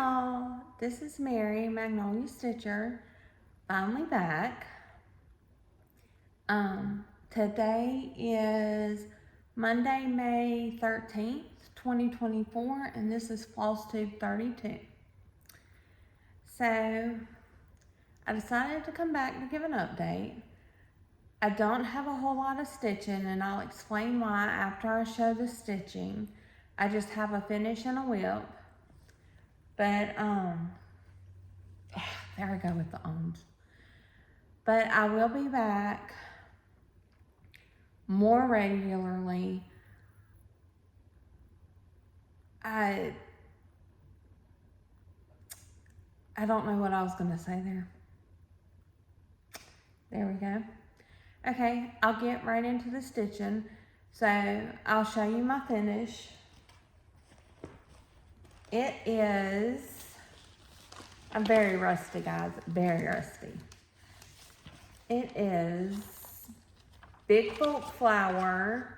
y'all, this is Mary, Magnolia Stitcher, finally back. Today is Monday, May 13th, 2024, and this is Flosstube 32. So, I decided to come back to give an update. I don't have a whole lot of stitching, and I'll explain why after I show the stitching. I just have a finish and a whip. But, there I go with the owns. But I will be back more regularly. I don't know what I was going to say there. There we go. Okay, I'll get right into the stitching. So, I'll show you my finish. It is, I'm very rusty, guys, very rusty. It is Big Folk Flower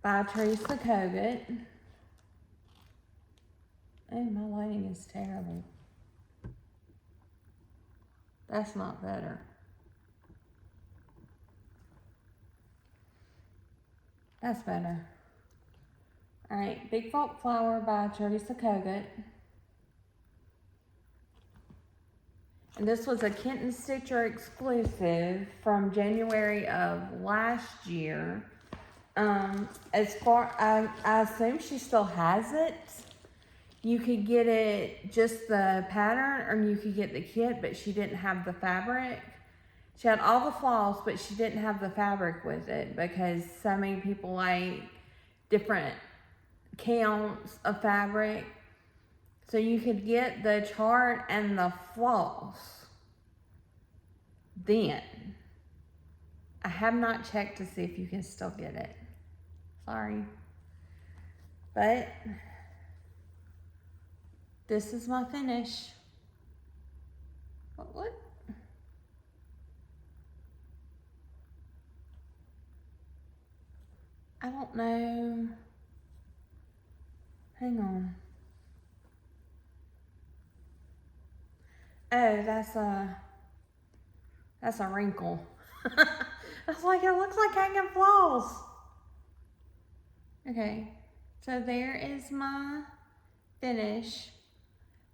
by Crocettesgogo. Oh, my lighting is terrible. That's not better. That's better. Alright, Big Folk Flower by Crocettesgogo. And this was a Kitten Stitcher exclusive from January of last year. As far, I assume she still has it. You could get it just the pattern, or you could get the kit, but she didn't have the fabric. She had all the floss, but she didn't have the fabric with it because so many people like different counts of fabric. So you could get the chart and the floss. Then, I have not checked to see if you can still get it. Sorry. But, this is my finish. What? I don't know. Hang on. Oh, that's a wrinkle. I was like, it looks like hanging floss. Okay, so there is my finish.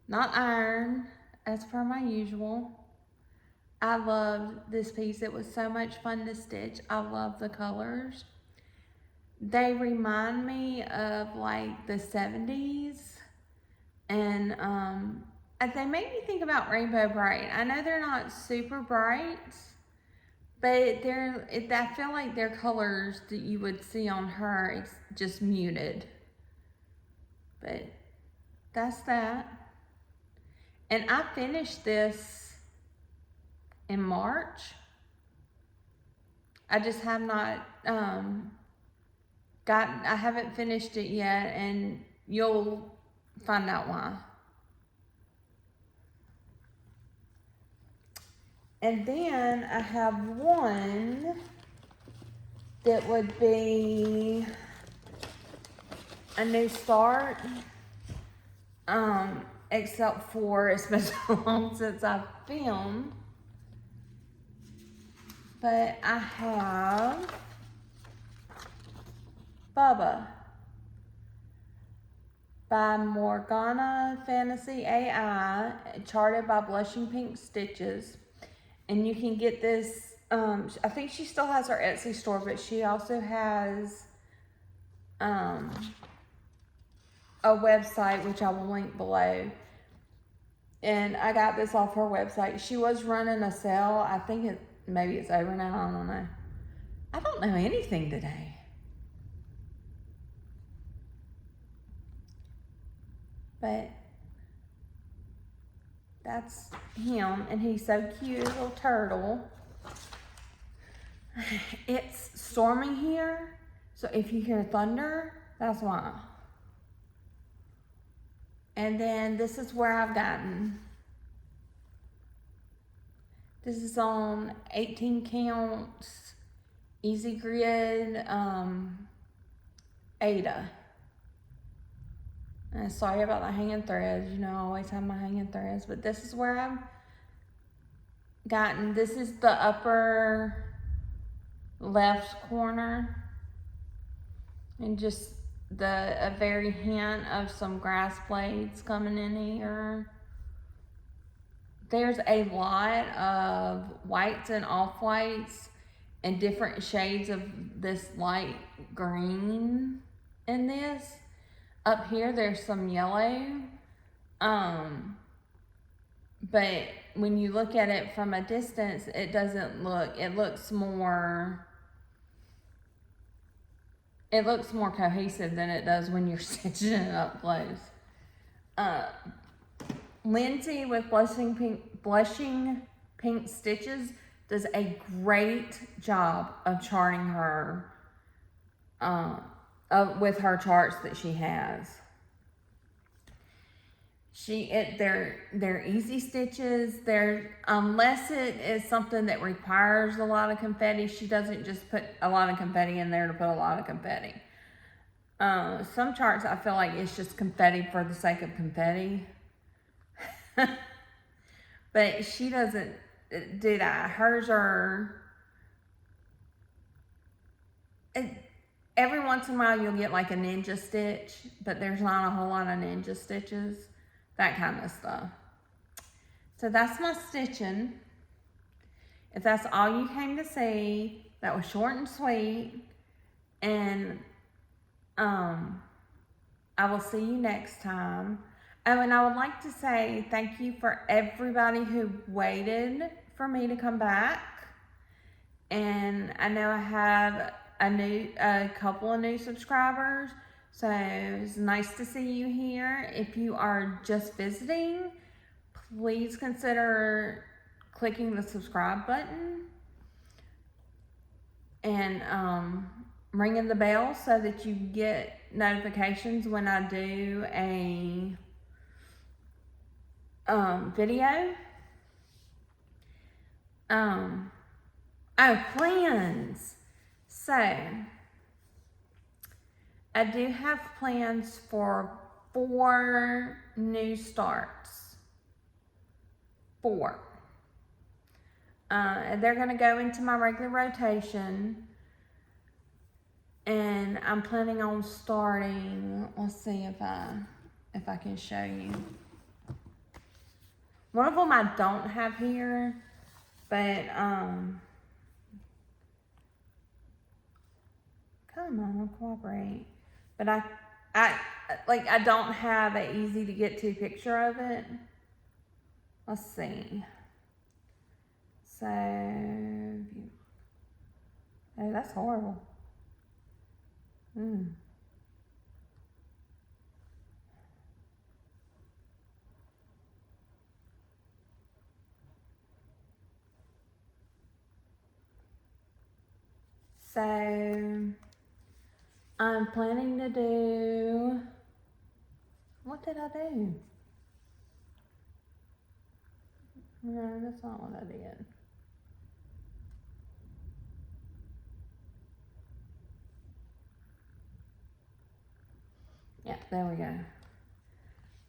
Not iron, as per my usual. I loved this piece. It was so much fun to stitch. I love the colors. They remind me of like the 70s. And they make me think about Rainbow Bright. I know they're not super bright, but I feel like they're colors that you would see on her. It's just muted. But that's that. And I finished this in March. I just have not I haven't finished it yet, and you'll find out why. And then I have one that would be a new start. Except for it's been so long since I've filmed. But I have Bubba by Morgana Fantasy AI, charted by Blushing Pink Stitches. And you can get this, I think she still has her Etsy store, but she also has a website, which I will link below. And I got this off her website. She was running a sale. I think maybe it's over now. I don't know. I don't know anything today. But that's him, and he's so cute, little turtle. It's storming here, so if you hear thunder, that's why. And then this is where I've gotten. This is on 18 counts, Easy Grid, Ada. Sorry about the hanging threads. You know, I always have my hanging threads. But this is where I've gotten. This is the upper left corner. And just a very hint of some grass blades coming in here. There's a lot of whites and off-whites and different shades of this light green in this. Up here, there's some yellow. But when you look at it from a distance, it doesn't look, it looks more cohesive than it does when you're stitching it up close. Lindsay with blushing pink stitches does a great job of charting her with her charts that she has. They're easy stitches. Unless it is something that requires a lot of confetti, she doesn't just put a lot of confetti in there to put a lot of confetti. Some charts I feel like it's just confetti for the sake of confetti. But she doesn't do that. Hers are... Every once in a while you'll get like a ninja stitch, but there's not a whole lot of ninja stitches. That kind of stuff. So that's my stitching. If that's all you came to see, that was short and sweet. And I will see you next time. Oh, and I would like to say thank you for everybody who waited for me to come back. And I know I have a couple of new subscribers. So it's nice to see you here. If you are just visiting, please consider clicking the subscribe button and ringing the bell so that you get notifications when I do a video. Plans. So I do have plans for 4 new starts. 4. They're going to go into my regular rotation. And I'm planning on starting, let's see if I can show you. One of them I don't have here, but come on, cooperate. But I don't have an easy to get to picture of it. Let's see. So, oh, that's horrible. So, I'm planning to do, what did I do? No, that's not what I did. Yeah, there we go.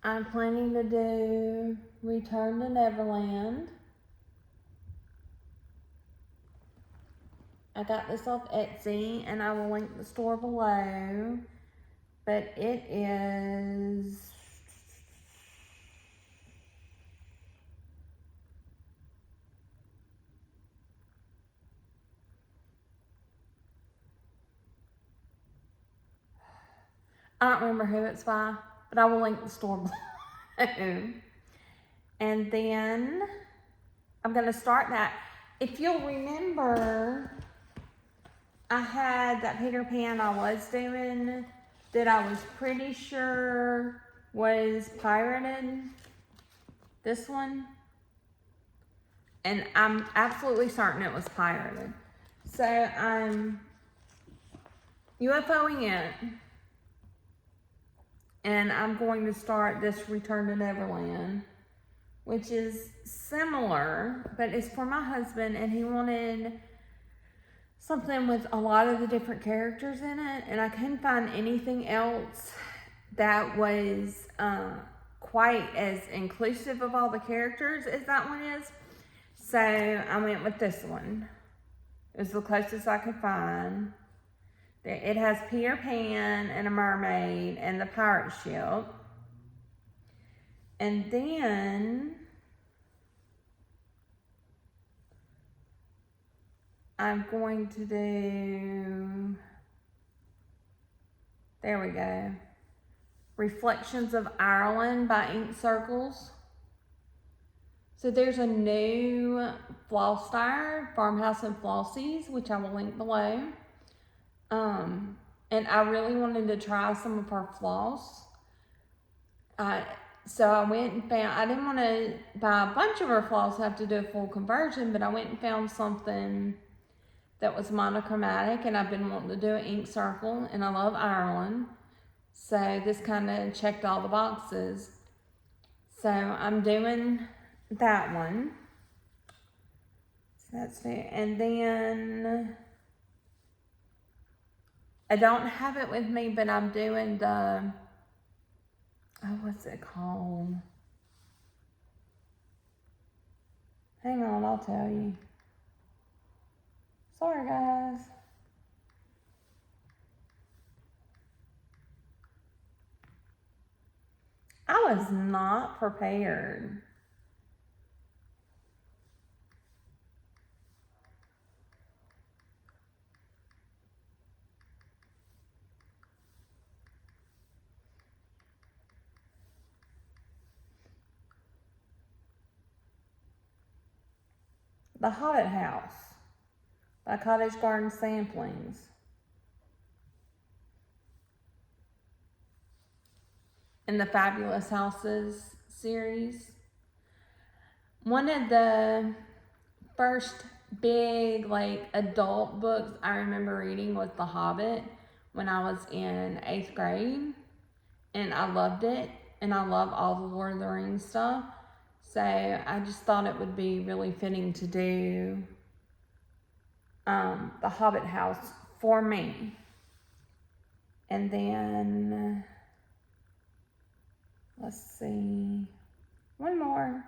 I'm planning to do Return to Neverland. I got this off Etsy, and I will link the store below. But it is... I don't remember who it's by, but I will link the store below. And then I'm going to start that. If you'll remember, I had that Peter Pan I was doing that I was pretty sure was pirated. This one. And I'm absolutely certain it was pirated. So I'm UFOing it. And I'm going to start this Return to Neverland, which is similar, but it's for my husband, and he wanted something with a lot of the different characters in it, and I couldn't find anything else that was quite as inclusive of all the characters as that one is. So I went with this one. It was the closest I could find. It has Peter Pan and a mermaid and the pirate ship. And then I'm going to do, there we go, Reflections of Ireland by Ink Circles. So there's a new Flosstube, Farmhouse and Flossies, which I will link below. And I really wanted to try some of her floss. So I went and found, I didn't want to buy a bunch of her floss, have to do a full conversion, but I went and found something that was monochromatic, and I've been wanting to do an ink circle, and I love Ireland. So this kind of checked all the boxes. So I'm doing that one. So that's it. And then I don't have it with me, but I'm doing the, oh, what's it called? Hang on, I'll tell you. Sorry, guys. I was not prepared. The Hobbit House by Cottage Garden Samplings. In the Fabulous Houses series. One of the first big adult books I remember reading was The Hobbit when I was in 8th grade. And I loved it. And I love all the Lord of the Rings stuff. So I just thought it would be really fitting to do The Hobbit House for me. And then, let's see, one more.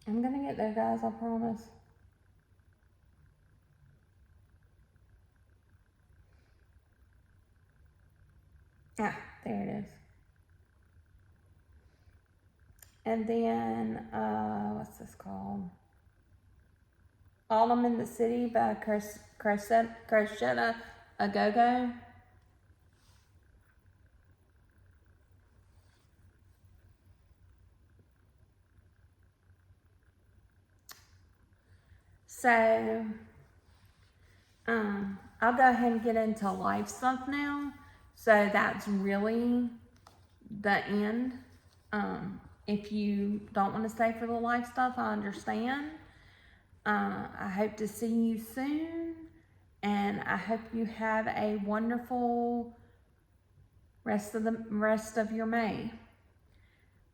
I'm gonna get there, guys, I promise. Ah, there it is. And then, what's this called? Autumn in the City by Crocettesgogo. So, I'll go ahead and get into life stuff now. So that's really the end. If you don't want to stay for the life stuff, I understand. I hope to see you soon, and I hope you have a wonderful rest of your May.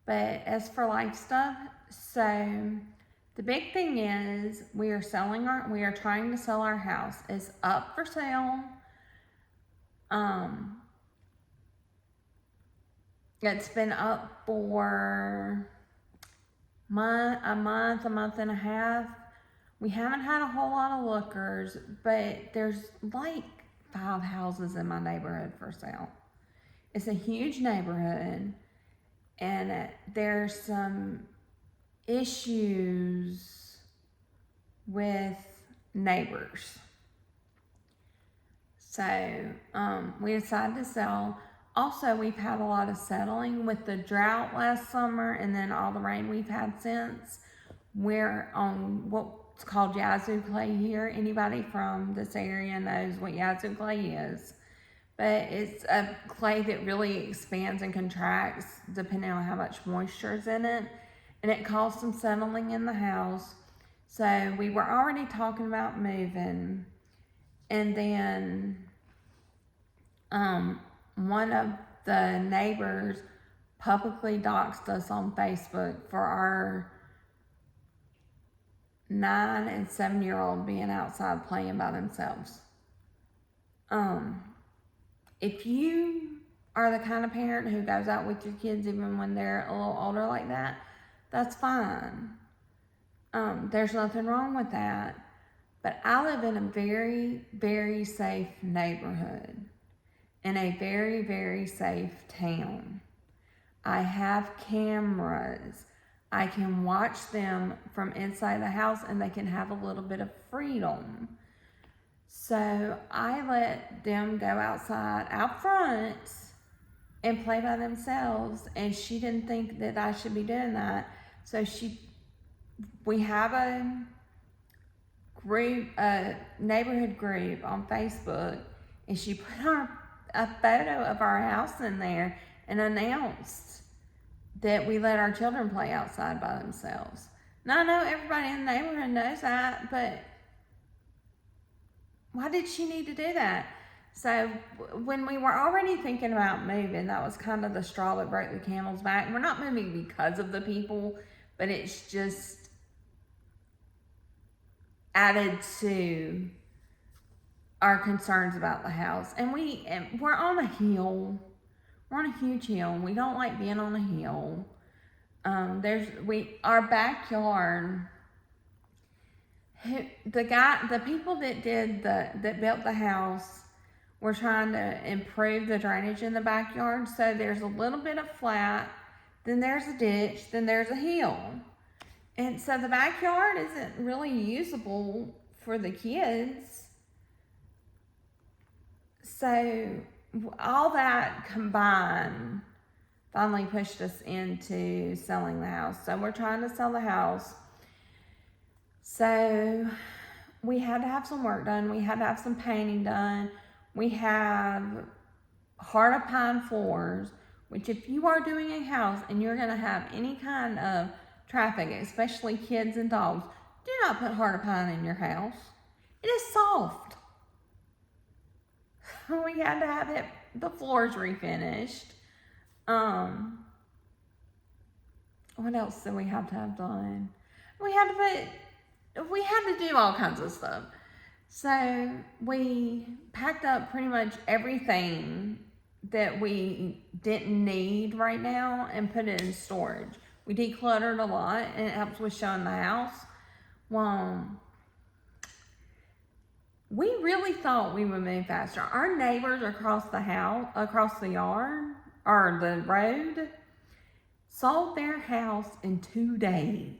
But as for life stuff, so the big thing is we are trying to sell our house. It's up for sale. It's been up for a month and a half. We haven't had a whole lot of lookers, but there's like 5 houses in my neighborhood for sale. It's a huge neighborhood, and there's some issues with neighbors. So we decided to sell. Also, we've had a lot of settling with the drought last summer and then all the rain we've had since. We're on what's called Yazoo clay here. Anybody from this area knows what Yazoo clay is. but it's a clay that really expands and contracts depending on how much moisture is in it. And it caused some settling in the house. So we were already talking about moving. And then one of the neighbors publicly doxed us on Facebook for our 9 and 7-year-old being outside playing by themselves. If you are the kind of parent who goes out with your kids even when they're a little older like that, that's fine. There's nothing wrong with that. But I live in a very, very safe neighborhood, in a very, very safe town. I have cameras. I can watch them from inside the house, and they can have a little bit of freedom. So I let them go outside, out front, and play by themselves. And she didn't think that I should be doing that. So we have a group, a neighborhood group on Facebook, and she put a photo of our house in there and announced that we let our children play outside by themselves. Now, I know everybody in the neighborhood knows that, but why did she need to do that? So when we were already thinking about moving, that was kind of the straw that broke the camel's back. And we're not moving because of the people, but it's just added to our concerns about the house. And we're on a hill. We're on a huge hill. We don't like being on a hill. Our backyard, the people that built the house were trying to improve the drainage in the backyard. So there's a little bit of flat, then there's a ditch, then there's a hill. And so the backyard isn't really usable for the kids. So all that combined finally pushed us into selling the house. So we're trying to sell the house. So we had to have some work done. We had to have some painting done. We have heart of pine floors, which if you are doing a house and you're going to have any kind of traffic, especially kids and dogs, do not put heart of pine in your house. It is soft. We had to have the floors refinished. What else did we have to have done? We had to do all kinds of stuff. So we packed up pretty much everything that we didn't need right now and put it in storage. We decluttered a lot, and it helps with showing the house. Well, we really thought we would move faster. Our neighbors across the yard, or the road, sold their house in 2 days.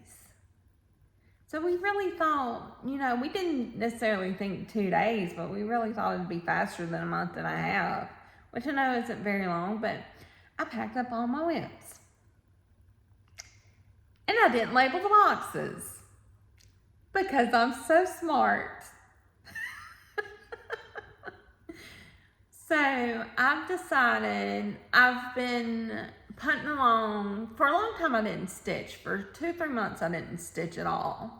So we really thought, we didn't necessarily think 2 days, but we really thought it'd be faster than a month and a half, which I know isn't very long, but I packed up all my whips. And I didn't label the boxes because I'm so smart. So I've decided, I've been putting along, for a long time I didn't stitch. For 2 or 3 months I didn't stitch at all.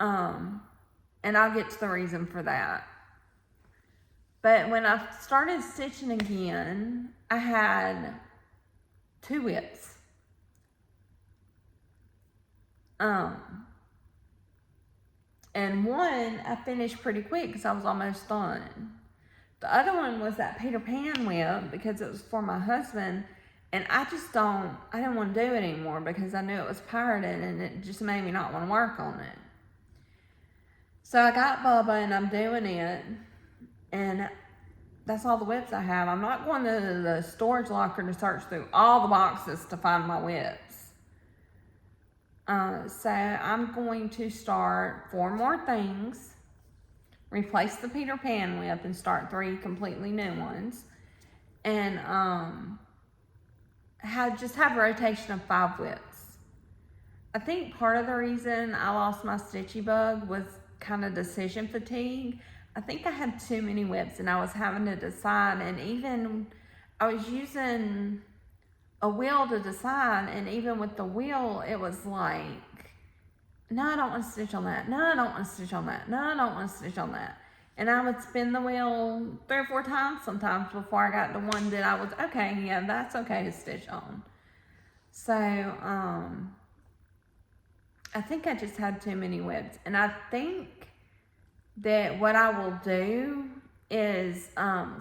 And I'll get to the reason for that. But when I started stitching again, I had 2 whips. And one I finished pretty quick because I was almost done. The other one was that Peter Pan whip because it was for my husband, and I didn't want to do it anymore because I knew it was pirated and it just made me not want to work on it. So I got Bubba and I'm doing it, and that's all the whips I have. I'm not going to the storage locker to search through all the boxes to find my whips. So I'm going to start 4 more things, replace the Peter Pan whip and start 3 completely new ones, and have a rotation of 5 whips. I think part of the reason I lost my stitchy bug was kind of decision fatigue. I think I had too many whips and I was having to decide, and even I was using a wheel to decide, and even with the wheel it was like, no, I don't want to stitch on that, no, I don't want to stitch on that, no, I don't want to stitch on that. And I would spin the wheel 3 or 4 times sometimes before I got to one that I was, okay, yeah, that's okay to stitch on. So I think I just had too many whips, and I think that what I will do is I'll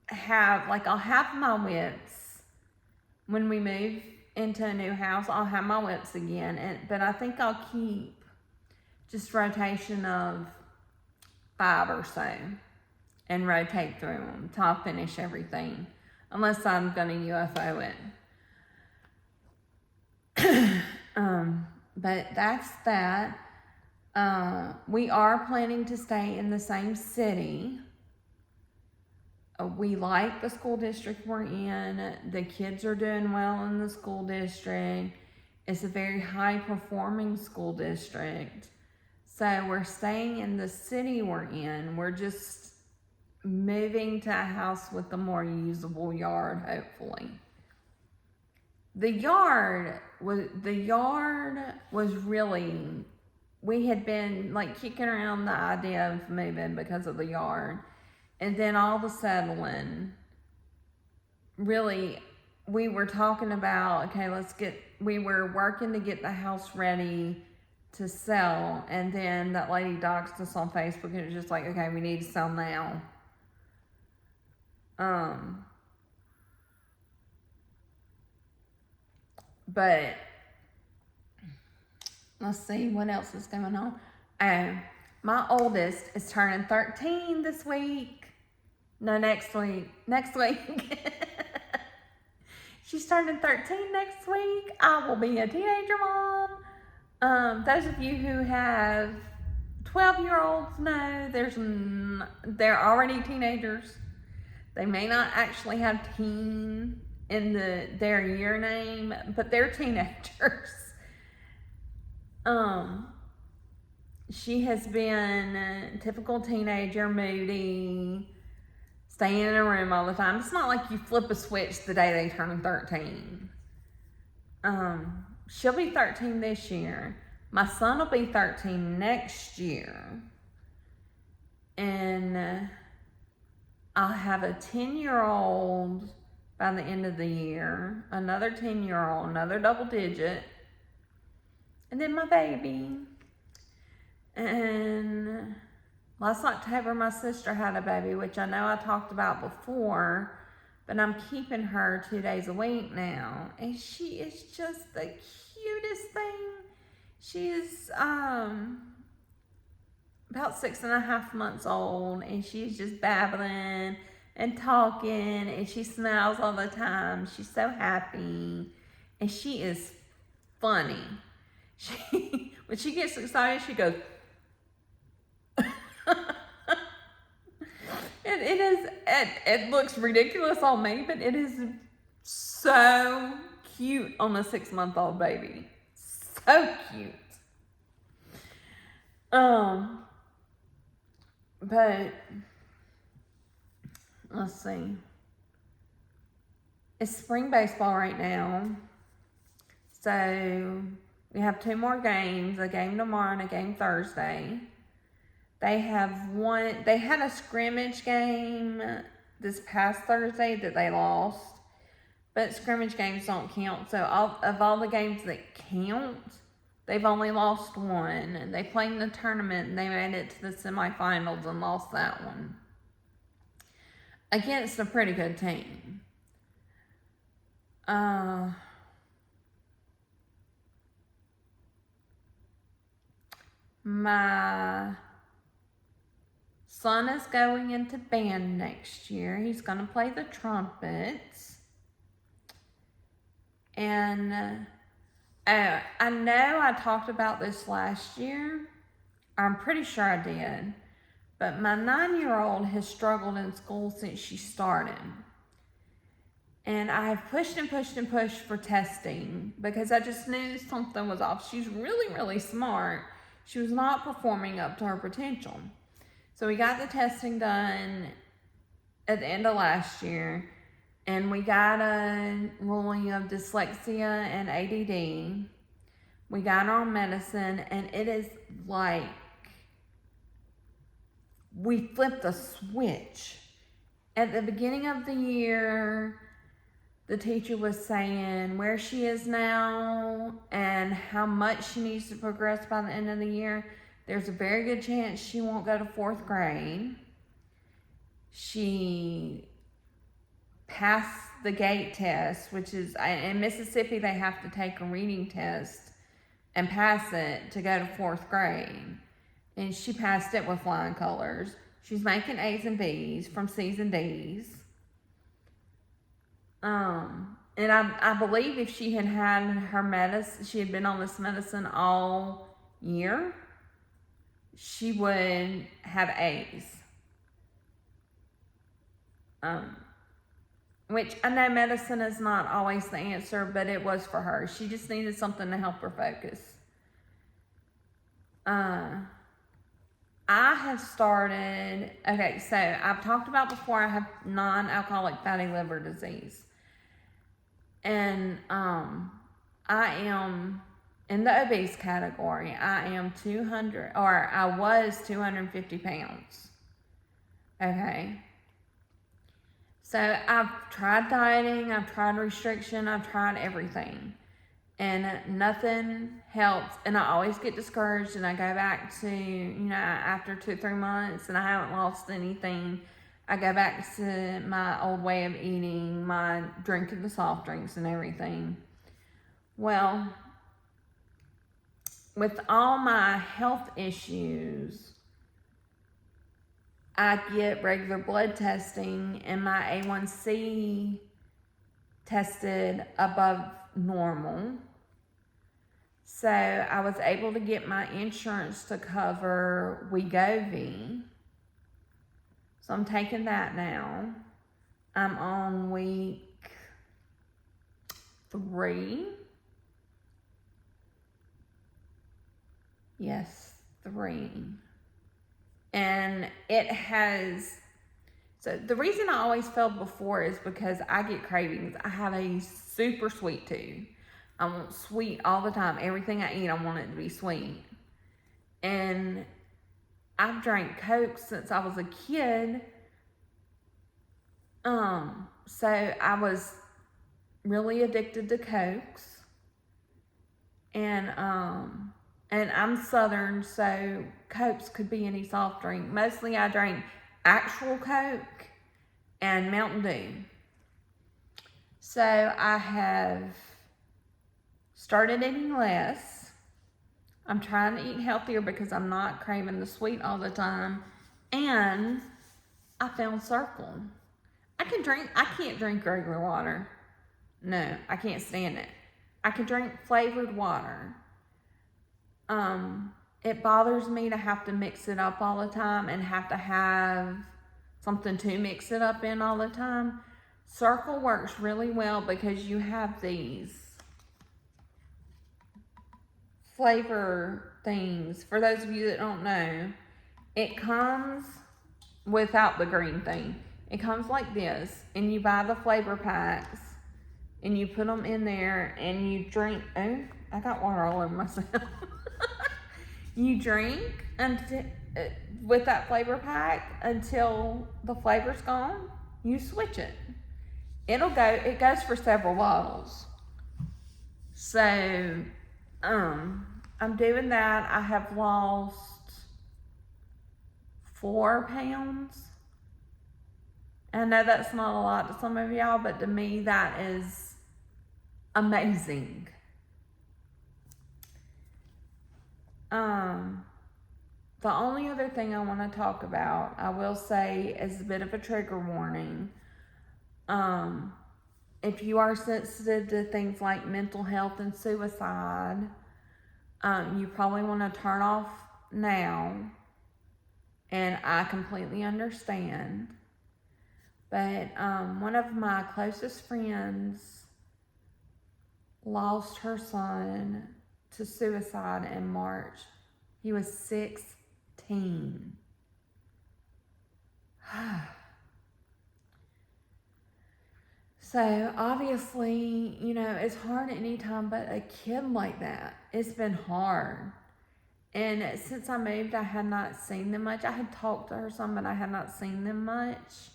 have my whips when we move into a new house. I'll have my whips again, but I think I'll keep just rotation of 5 or so and rotate through them till I finish everything, unless I'm gonna UFO it. But that's that. We are planning to stay in the same city. We like the school district we're in. The kids are doing well in the school district. It's a very high performing school district. So we're staying in the city we're in. We're just moving to a house with a more usable yard, hopefully. The yard was really, we had been like kicking around the idea of moving because of the yard. And then all of a sudden, really, we were talking about, okay, we were working to get the house ready to sell. And then that lady doxed us on Facebook, and it was just like, okay, we need to sell now. But let's see what else is going on. My oldest is turning 13 this week. No, next week. She's turning 13 next week. I will be a teenager mom. Those of you who have 12-year-olds know they're already teenagers. They may not actually have teen in their year name, but they're teenagers. She has been a typical teenager, moody, staying in a room all the time. It's not like you flip a switch the day they turn 13. She'll be 13 this year. My son will be 13 next year. And I'll have a 10-year-old by the end of the year, another 10-year-old, another double digit, and then my baby. And last October, my sister had a baby, which I know I talked about before, but I'm keeping her 2 days a week now. And she is just the cutest thing. She is about 6.5 months old, and she's just babbling and talking, and she smiles all the time. She's so happy, and she is funny. When she gets excited, she goes, it looks ridiculous on me, but it is so cute on a 6-month-old baby. So cute. But let's see. It's spring baseball right now. So we have 2 more games, a game tomorrow and a game Thursday. They had a scrimmage game this past Thursday that they lost, but scrimmage games don't count. So of all the games that count, they've only lost one. They played in the tournament and they made it to the semifinals and lost that one against a pretty good team. My son is going into band next year. He's going to play the trumpets. And I know I talked about this last year. I'm pretty sure I did. But my 9-year-old has struggled in school since she started. And I have pushed and pushed and pushed for testing because I just knew something was off. She's really, really smart. She was not performing up to her potential. So we got the testing done at the end of last year, and we got a ruling of dyslexia and ADD. We got our medicine, and it is like we flipped a switch. At the beginning of the year, the teacher was saying where she is now and how much she needs to progress by the end of the year. There's a very good chance she won't go to 4th grade. She passed the GATE test, which is, in Mississippi, they have to take a reading test and pass it to go to 4th grade. And she passed it with flying colors. She's making A's and B's from C's and D's. And I believe if she had her medicine, she had been on this medicine all year, she would have A's. Which I know medicine is not always the answer, but it was for her. She just needed something to help her focus. I have started, okay, so I've talked about before, I have non-alcoholic fatty liver disease. And I am in the obese category. I am 200, or I was 250 pounds. Okay. So I've tried dieting, I've tried restriction, I've tried everything. And nothing helps. And I always get discouraged, and I go back to, after 2-3 months and I haven't lost anything, I go back to my old way of eating, my drinking the soft drinks and everything. Well, with all my health issues, I get regular blood testing, and my A1C tested above normal. So I was able to get my insurance to cover Wegovy. So I'm taking that now. I'm on week 3. Yes, 3. And it has, so the reason I always failed before is because I get cravings. I have a super sweet tooth. I want sweet all the time. Everything I eat, I want it to be sweet. And I've drank Coke since I was a kid. So I was really addicted to Cokes. And I'm Southern, so Cokes could be any soft drink. Mostly I drank actual Coke and Mountain Dew. So I have started eating less. I'm trying to eat healthier because I'm not craving the sweet all the time. And I found Circle. I can't drink regular water. No, I can't stand it. I can drink flavored water. It bothers me to have to mix it up all the time and have to have something to mix it up in all the time. Circle works really well because you have these flavor things. For those of you that don't know, it comes without the green thing. It comes like this, and you buy the flavor packs, and you put them in there, and you drink. Oh, I got water all over myself. You drink with that flavor pack until the flavor's gone. You switch it. It goes for several bottles. So, I'm doing that. I have lost 4 pounds. I know that's not a lot to some of y'all, but to me that is amazing. The only other thing I want to talk about, I will say as a bit of a trigger warning, if you are sensitive to things like mental health and suicide, you probably want to turn off now, and I completely understand. But one of my closest friends lost her son to suicide in March. He was 16. So obviously, you know, it's hard anytime, but a kid like that, it's been hard. And since I moved, I had not seen them much. I had talked to her some, but I had not seen them much.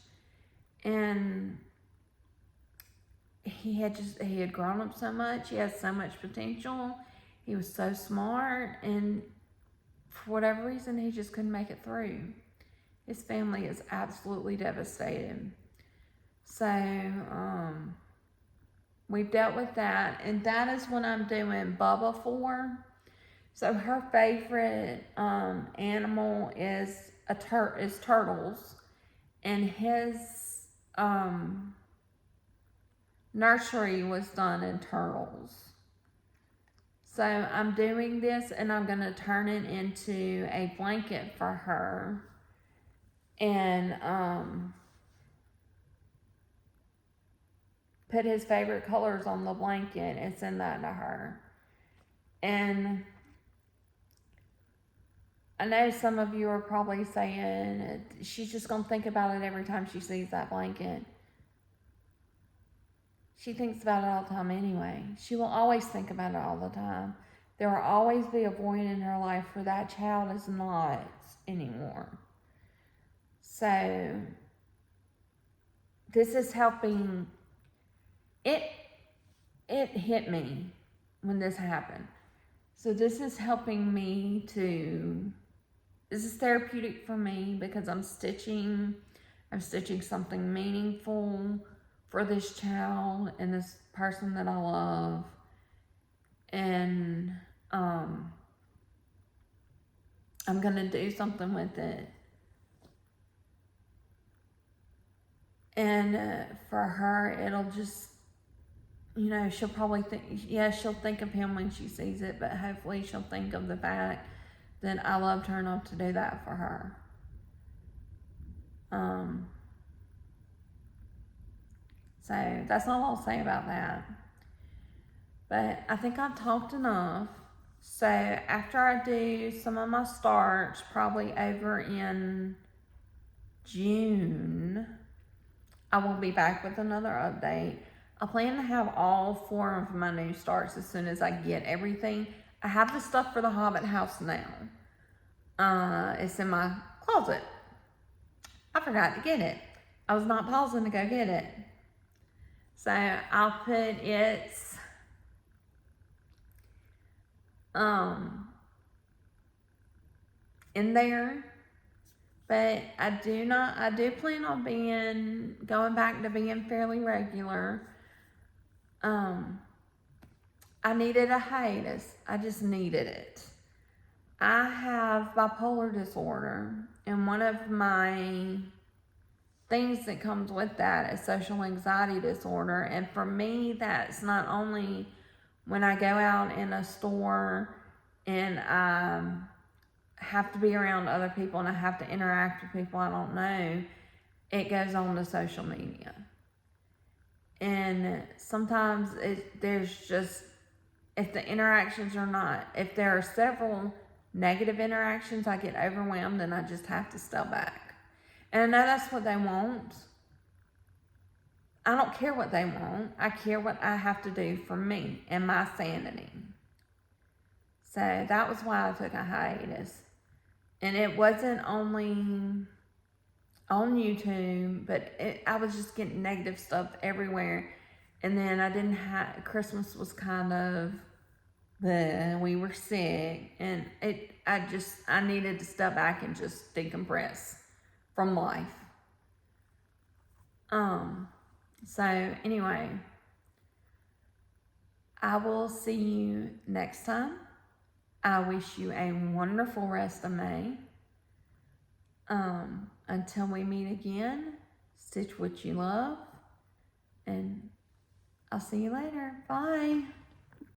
And he had grown up so much. He has so much potential. He was so smart, and for whatever reason, he just couldn't make it through. His family is absolutely devastated. So, we've dealt with that, and that is what I'm doing Bubba for. So her favorite animal is turtles, and his nursery was done in turtles. So I'm doing this, and I'm going to turn it into a blanket for her, and put his favorite colors on the blanket and send that to her. And I know some of you are probably saying, she's just going to think about it every time she sees that blanket. She thinks about it all the time anyway. She will always think about it all the time. There will always be a void in her life where that child is not anymore. So, this is helping. It hit me when this happened. So this is helping me this is therapeutic for me, because I'm stitching something meaningful for this child and this person that I love. And I'm going to do something with it. And for her, it'll just, you know, she'll probably think, she'll think of him when she sees it, but hopefully she'll think of the fact that I loved her enough to do that for her. So that's all I'll say about that. But I think I've talked enough. So after I do some of my starch, probably over in June, I will be back with another update. I plan to have all 4 of my new starts as soon as I get everything. I have the stuff for the Hobbit house now. It's in my closet. I forgot to get it. I was not pausing to go get it. So I'll put its in there. But I do plan on going back to being fairly regular. I needed a hiatus. I just needed it. I have bipolar disorder, and one of my things that comes with that is social anxiety disorder. And for me, that's not only when I go out in a store and I have to be around other people and I have to interact with people I don't know, it goes on to social media. And sometimes there's just, if the interactions are not, if there are several negative interactions, I get overwhelmed and I just have to step back. And I know that's what they want. I don't care what they want. I care what I have to do for me and my sanity. So that was why I took a hiatus. And it wasn't only on YouTube, but I was just getting negative stuff everywhere. And then Christmas was kind of, we were sick, and I needed to step back and just decompress from life. So anyway, I will see you next time. I wish you a wonderful rest of May. Until we meet again, stitch what you love, and I'll see you later. Bye.